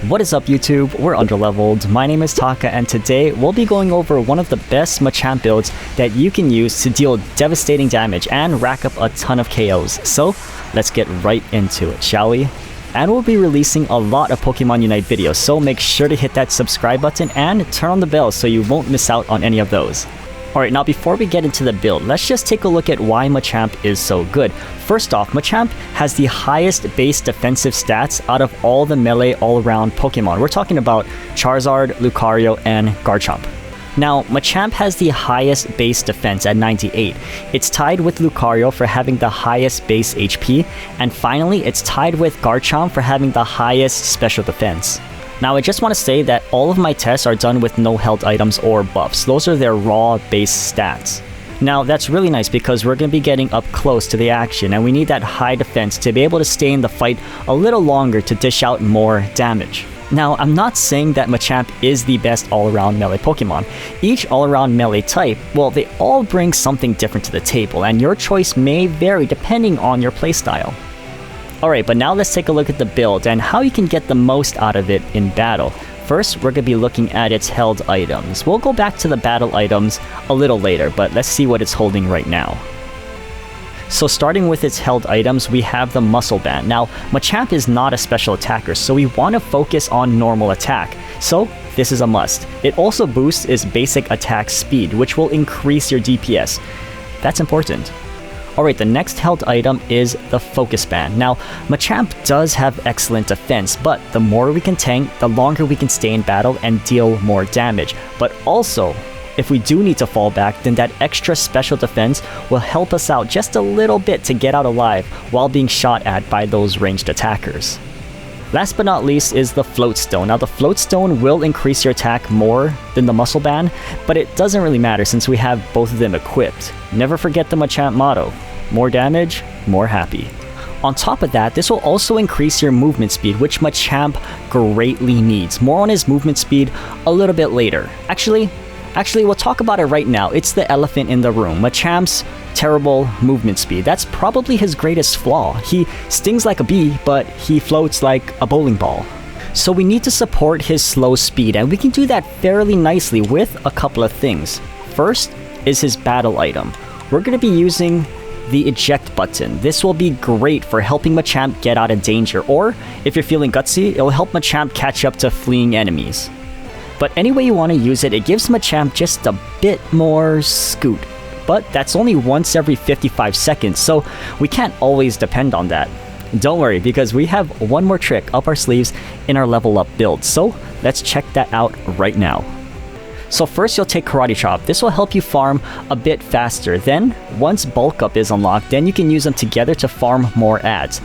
What is up YouTube? We're underleveled. My name is Taka and today we'll be going over one of the best Machamp builds that you can use to deal devastating damage and rack up a ton of KOs. So let's get right into it, shall we? And we'll be releasing a lot of Pokemon Unite videos, so make sure to hit that subscribe button and turn on the bell so you won't miss out on any of those. Alright, now before we get into the build, let's just take a look at why Machamp is so good. First off, Machamp has the highest base defensive stats out of all the melee all-around Pokemon. We're talking about Charizard, Lucario, and Garchomp. Now, Machamp has the highest base defense at 98. It's tied with Lucario for having the highest base HP, and finally, it's tied with Garchomp for having the highest special defense. Now, I just want to say that all of my tests are done with no held items or buffs. Those are their raw base stats. Now, that's really nice because we're going to be getting up close to the action, and we need that high defense to be able to stay in the fight a little longer to dish out more damage. Now, I'm not saying that Machamp is the best all-around melee Pokemon. Each all-around melee type, well, they all bring something different to the table, and your choice may vary depending on your playstyle. Alright, but now let's take a look at the build and how you can get the most out of it in battle. First, we're going to be looking at its held items. We'll go back to the battle items a little later, but let's see what it's holding right now. So starting with its held items, we have the Muscle Band. Now, Machamp is not a special attacker, so we want to focus on normal attack. So, this is a must. It also boosts its basic attack speed, which will increase your DPS. That's important. Alright, the next held item is the Focus Band. Now, Machamp does have excellent defense, but the more we can tank, the longer we can stay in battle and deal more damage. But also, if we do need to fall back, then that extra special defense will help us out just a little bit to get out alive while being shot at by those ranged attackers. Last but not least is the Float Stone. Now, the Float Stone will increase your attack more than the Muscle Band, but it doesn't really matter since we have both of them equipped. Never forget the Machamp motto: more damage, more happy. On top of that, this will also increase your movement speed, which Machamp greatly needs. More on his movement speed a little bit later. Actually, we'll talk about it right now. It's the elephant in the room. Machamp's terrible movement speed. That's probably his greatest flaw. He stings like a bee, but he floats like a bowling ball. So we need to support his slow speed, and we can do that fairly nicely with a couple of things. First is his battle item. We're going to be using the eject button. This will be great for helping Machamp get out of danger, or if you're feeling gutsy, it will help Machamp catch up to fleeing enemies. But any way you want to use it, it gives Machamp just a bit more scoot. But that's only once every 55 seconds, so we can't always depend on that. Don't worry, because we have one more trick up our sleeves in our level up build, so let's check that out right now. So first you'll take Karate Chop. This will help you farm a bit faster. Then, once Bulk Up is unlocked, then you can use them together to farm more ads.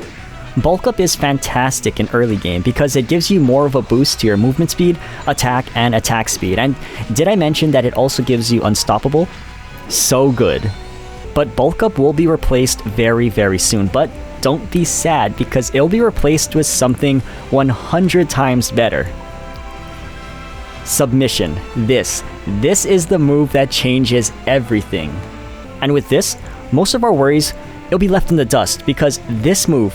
Bulk Up is fantastic in early game because it gives you more of a boost to your movement speed, attack, and attack speed. And did I mention that it also gives you Unstoppable? So good. But Bulk Up will be replaced very, very soon. But don't be sad because it'll be replaced with something 100 times better. Submission. This is the move that changes everything. And with this, most of our worries, it'll be left in the dust because this move,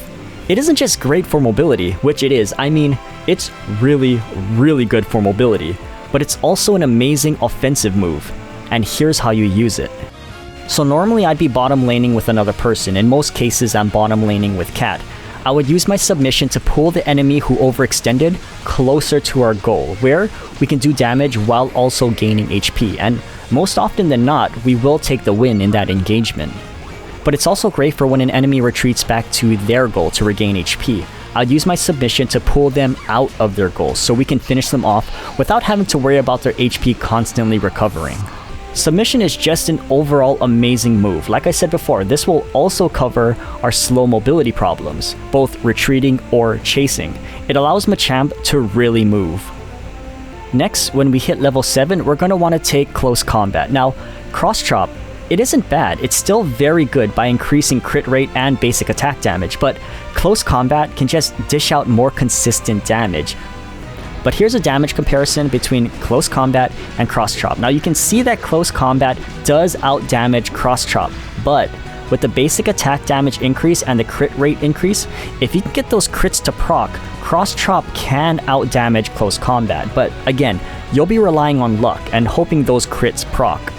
it isn't just great for mobility, which it is. I mean, it's really, really good for mobility, but it's also an amazing offensive move. And here's how you use it. So normally I'd be bottom laning with another person. In most cases, I'm bottom laning with Cat. I would use my submission to pull the enemy who overextended closer to our goal, where we can do damage while also gaining HP. And most often than not, we will take the win in that engagement. But it's also great for when an enemy retreats back to their goal to regain HP. I'll use my submission to pull them out of their goal so we can finish them off without having to worry about their HP constantly recovering. Submission is just an overall amazing move. Like I said before, this will also cover our slow mobility problems, both retreating or chasing. It allows Machamp to really move. Next, when we hit level 7, we're going to want to take Close Combat. Now, Cross Chop, it isn't bad. It's still very good by increasing crit rate and basic attack damage, but Close Combat can just dish out more consistent damage. But here's a damage comparison between Close Combat and Cross Chop. Now you can see that Close Combat does out-damage Cross Chop, but with the basic attack damage increase and the crit rate increase, if you can get those crits to proc, Cross Chop can out-damage close combat, but again, you'll be relying on luck and hoping those crits proc.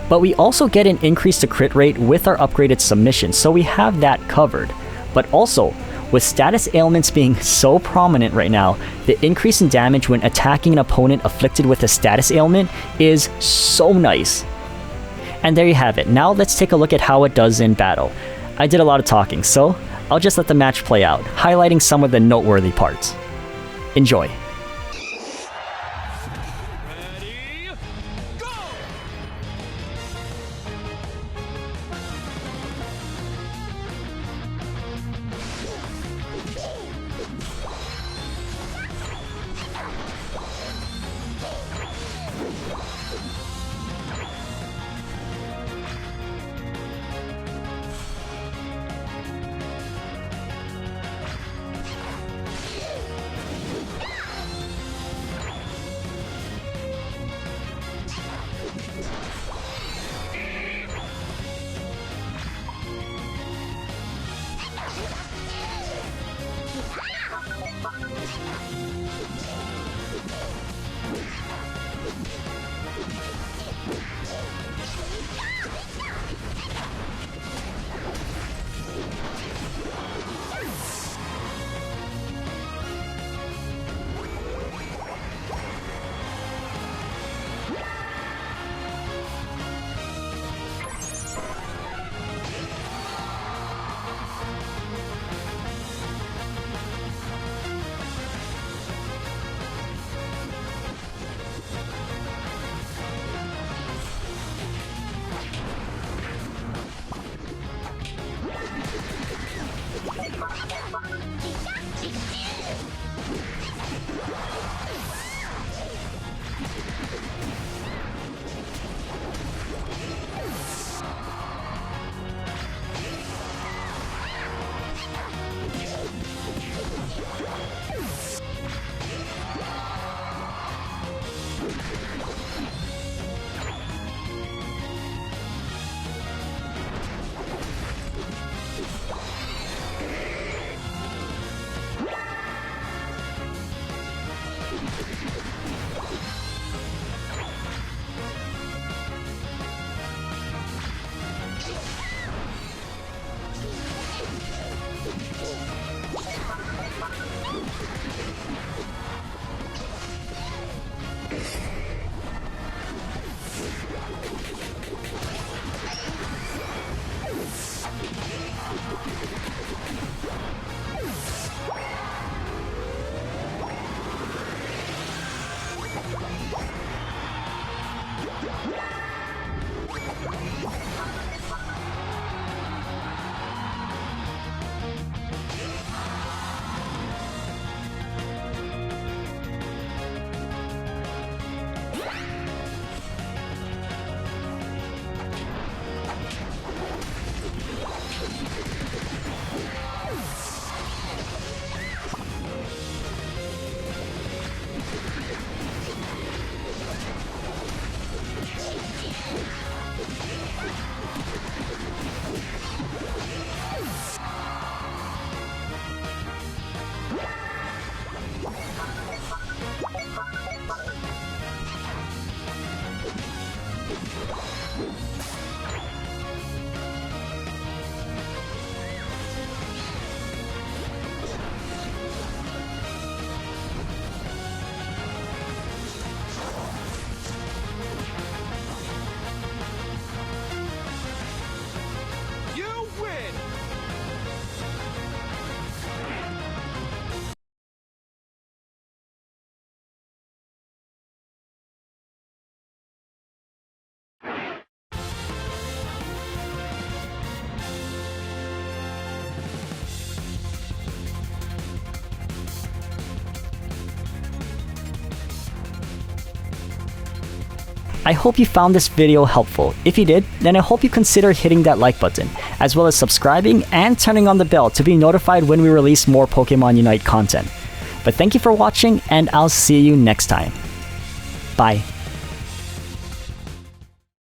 But we also get an increase to crit rate with our upgraded submission, so we have that covered. But also, with status ailments being so prominent right now, the increase in damage when attacking an opponent afflicted with a status ailment is so nice. And there you have it. Now let's take a look at how it does in battle. I did a lot of talking, so I'll just let the match play out, highlighting some of the noteworthy parts. Enjoy. I hope you found this video helpful. If you did, then I hope you consider hitting that like button, as well as subscribing and turning on the bell to be notified when we release more Pokemon Unite content. But thank you for watching, and I'll see you next time. Bye.